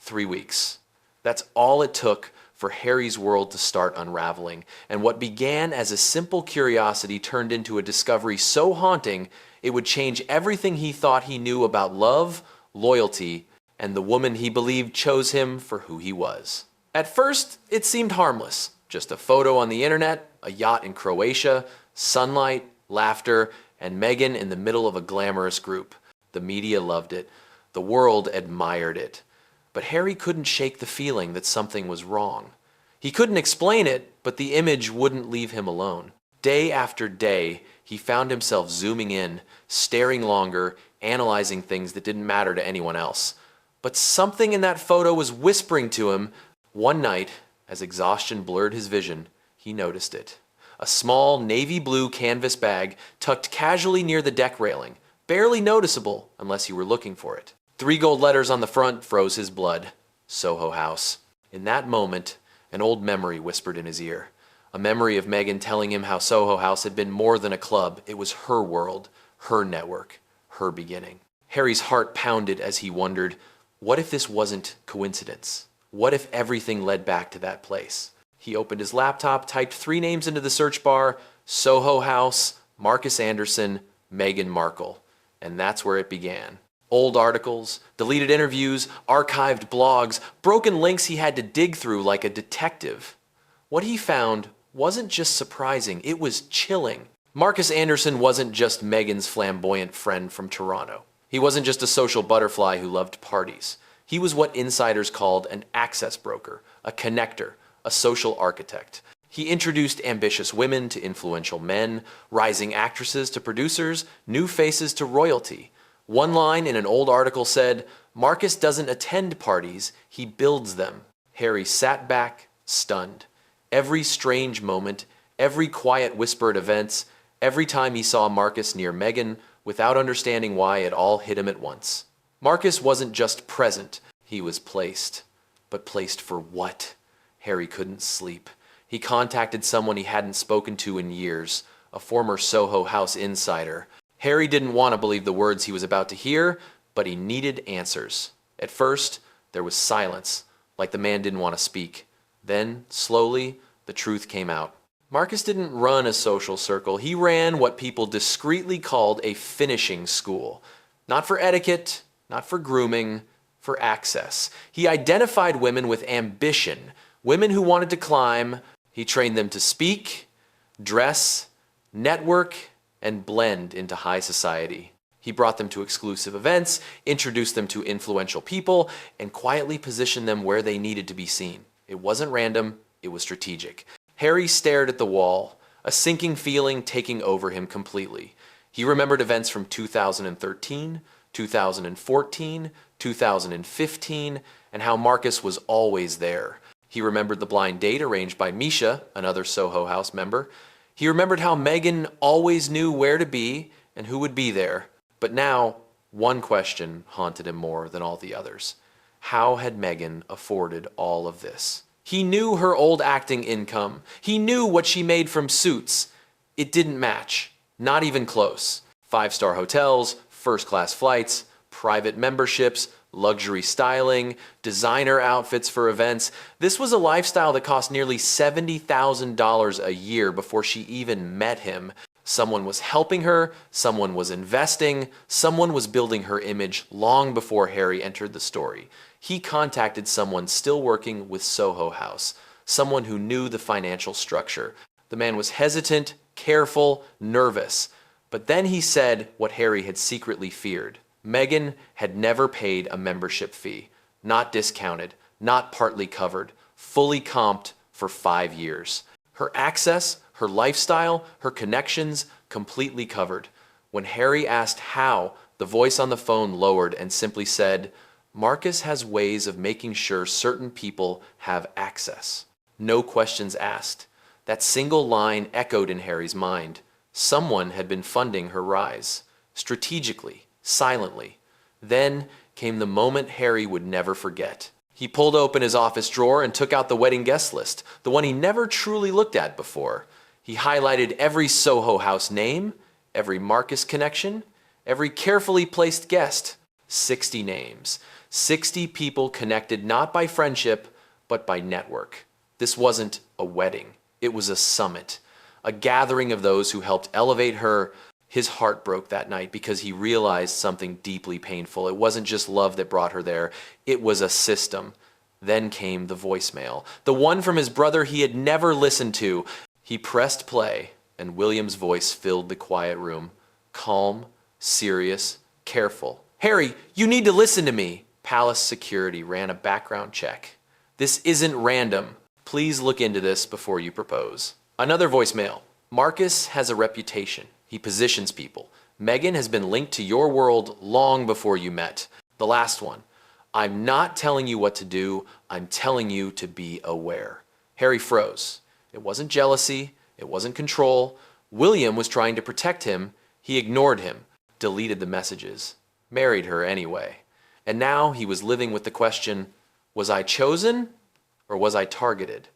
3 weeks. That's all it took for Harry's world to start unraveling, and what began as a simple curiosity turned into a discovery so haunting it would change everything he thought he knew about love, loyalty, and the woman he believed chose him for who he was. At first, it seemed harmless. Just a photo on the internet, a yacht in Croatia, sunlight, laughter, and Meghan in the middle of a glamorous group. The media loved it. The world admired it. But Harry couldn't shake the feeling that something was wrong. He couldn't explain it, but the image wouldn't leave him alone. Day after day, he found himself zooming in, staring longer, analyzing things that didn't matter to anyone else. But something in that photo was whispering to him. One night, as exhaustion blurred his vision, he noticed it. A small navy blue canvas bag tucked casually near the deck railing, barely noticeable unless you were looking for it. 3 gold letters on the front froze his blood. Soho House. In that moment, an old memory whispered in his ear. A memory of Meghan telling him how Soho House had been more than a club. It was her world, her network, her beginning. Harry's heart pounded as he wondered, what if this wasn't coincidence? What if everything led back to that place? He opened his laptop, typed 3 names into the search bar: Soho House, Marcus Anderson, Meghan Markle. And that's where it began. Old articles, deleted interviews, archived blogs, broken links he had to dig through like a detective. What he found wasn't just surprising, it was chilling. Marcus Anderson wasn't just Meghan's flamboyant friend from Toronto. He wasn't just a social butterfly who loved parties. He was what insiders called an access broker, a connector, a social architect. He introduced ambitious women to influential men, rising actresses to producers, new faces to royalty. One line in an old article said, "Marcus doesn't attend parties, he builds them." Harry sat back, stunned. Every strange moment, every quiet whisper at events, every time he saw Marcus near Meghan, without understanding why, it all hit him at once. Marcus wasn't just present, he was placed. But placed for what? Harry couldn't sleep. He contacted someone he hadn't spoken to in years, a former Soho House insider. Harry didn't want to believe the words he was about to hear, but he needed answers. At first, there was silence, like the man didn't want to speak. Then, slowly, the truth came out. Marcus didn't run a social circle. He ran what people discreetly called a finishing school. Not for etiquette, not for grooming, for access. He identified women with ambition, women who wanted to climb. He trained them to speak, dress, network, and blend into high society. He brought them to exclusive events, introduced them to influential people, and quietly positioned them where they needed to be seen. It wasn't random, it was strategic. Harry stared at the wall, a sinking feeling taking over him completely. He remembered events from 2013, 2014, 2015, and how Marcus was always there. He remembered the blind date arranged by Misha, another Soho House member. He remembered how Meghan always knew where to be and who would be there. But now, one question haunted him more than all the others. How had Meghan afforded all of this? He knew her old acting income. He knew what she made from Suits. It didn't match. Not even close. 5-star hotels, first-class flights, private memberships, luxury styling, designer outfits for events. This was a lifestyle that cost nearly $70,000 a year before she even met him. Someone was helping her, someone was investing, someone was building her image long before Harry entered the story. He contacted someone still working with Soho House, someone who knew the financial structure. The man was hesitant, careful, nervous. But then he said what Harry had secretly feared. Meghan had never paid a membership fee, not discounted, not partly covered, fully comped for 5 years. Her access, her lifestyle, her connections, completely covered. When Harry asked how, the voice on the phone lowered and simply said, "Marcus has ways of making sure certain people have access." No questions asked. That single line echoed in Harry's mind. Someone had been funding her rise, strategically, silently. Then came the moment Harry would never forget. He pulled open his office drawer and took out the wedding guest list, the one he never truly looked at before. He highlighted every Soho House name, every Marcus connection, every carefully placed guest. 60 names. 60 people connected not by friendship, but by network. This wasn't a wedding. It was a summit, a gathering of those who helped elevate her. His heart broke that night because he realized something deeply painful. It wasn't just love that brought her there. It was a system. Then came the voicemail, the one from his brother he had never listened to. He pressed play, and William's voice filled the quiet room. Calm, serious, careful. "Harry, you need to listen to me." Palace security ran a background check. "This isn't random. Please look into this before you propose." Another voicemail. "Marcus has a reputation. He positions people. Meghan has been linked to your world long before you met." The last one. "I'm not telling you what to do. I'm telling you to be aware." Harry froze. It wasn't jealousy. It wasn't control. William was trying to protect him. He ignored him, deleted the messages, married her anyway. And now he was living with the question, was I chosen or was I targeted?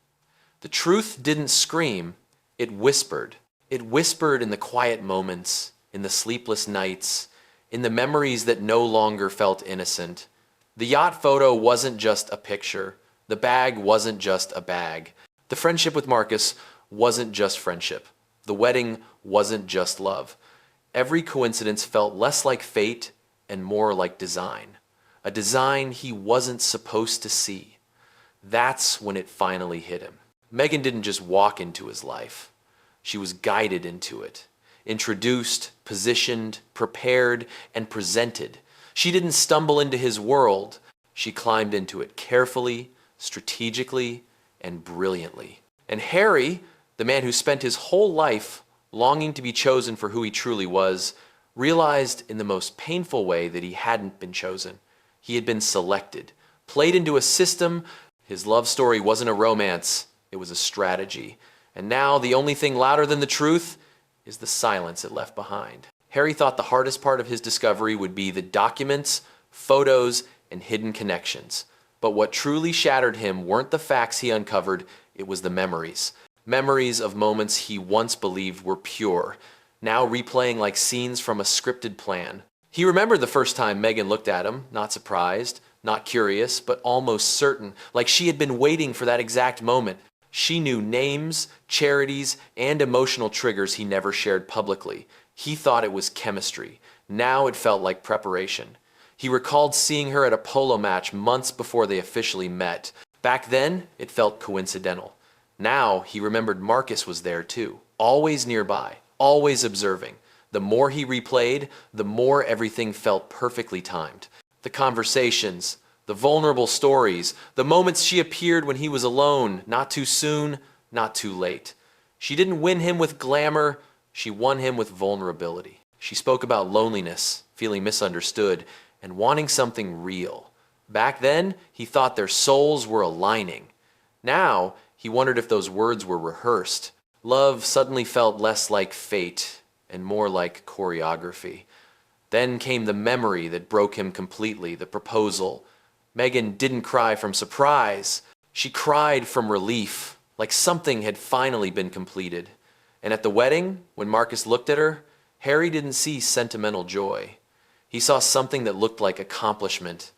The truth didn't scream. It whispered. It whispered in the quiet moments, in the sleepless nights, in the memories that no longer felt innocent. The yacht photo wasn't just a picture. The bag wasn't just a bag. The friendship with Marcus wasn't just friendship. The wedding wasn't just love. Every coincidence felt less like fate and more like design. A design he wasn't supposed to see. That's when it finally hit him. Meghan didn't just walk into his life. She was guided into it, introduced, positioned, prepared, and presented. She didn't stumble into his world. She climbed into it carefully, strategically, and brilliantly. And Harry, the man who spent his whole life longing to be chosen for who he truly was, realized in the most painful way that he hadn't been chosen. He had been selected, played into a system. His love story wasn't a romance, it was a strategy. And now the only thing louder than the truth is the silence it left behind. Harry thought the hardest part of his discovery would be the documents, photos, and hidden connections. But what truly shattered him weren't the facts he uncovered, it was the memories. Memories of moments he once believed were pure, now replaying like scenes from a scripted plan. He remembered the first time Meghan looked at him, not surprised, not curious, but almost certain, like she had been waiting for that exact moment. She knew names, charities, and emotional triggers he never shared publicly. He thought it was chemistry. Now it felt like preparation. He recalled seeing her at a polo match months before they officially met. Back then, it felt coincidental. Now he remembered Marcus was there too, always nearby, always observing. The more he replayed, the more everything felt perfectly timed. The conversations, the vulnerable stories, the moments she appeared when he was alone, not too soon, not too late. She didn't win him with glamour, she won him with vulnerability. She spoke about loneliness, feeling misunderstood, and wanting something real. Back then, he thought their souls were aligning. Now, he wondered if those words were rehearsed. Love suddenly felt less like fate and more like choreography. Then came the memory that broke him completely, the proposal. Meghan didn't cry from surprise. She cried from relief, like something had finally been completed. And at the wedding, when Marcus looked at her, Harry didn't see sentimental joy. He saw something that looked like accomplishment,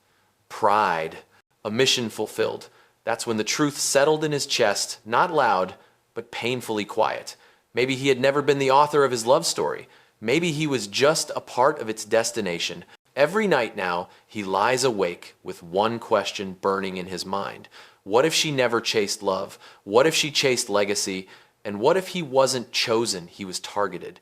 pride, a mission fulfilled. That's when the truth settled in his chest, not loud, but painfully quiet. Maybe he had never been the author of his love story. Maybe he was just a part of its destination. Every night now, he lies awake with one question burning in his mind. What if she never chased love? What if she chased legacy? And what if he wasn't chosen, he was targeted?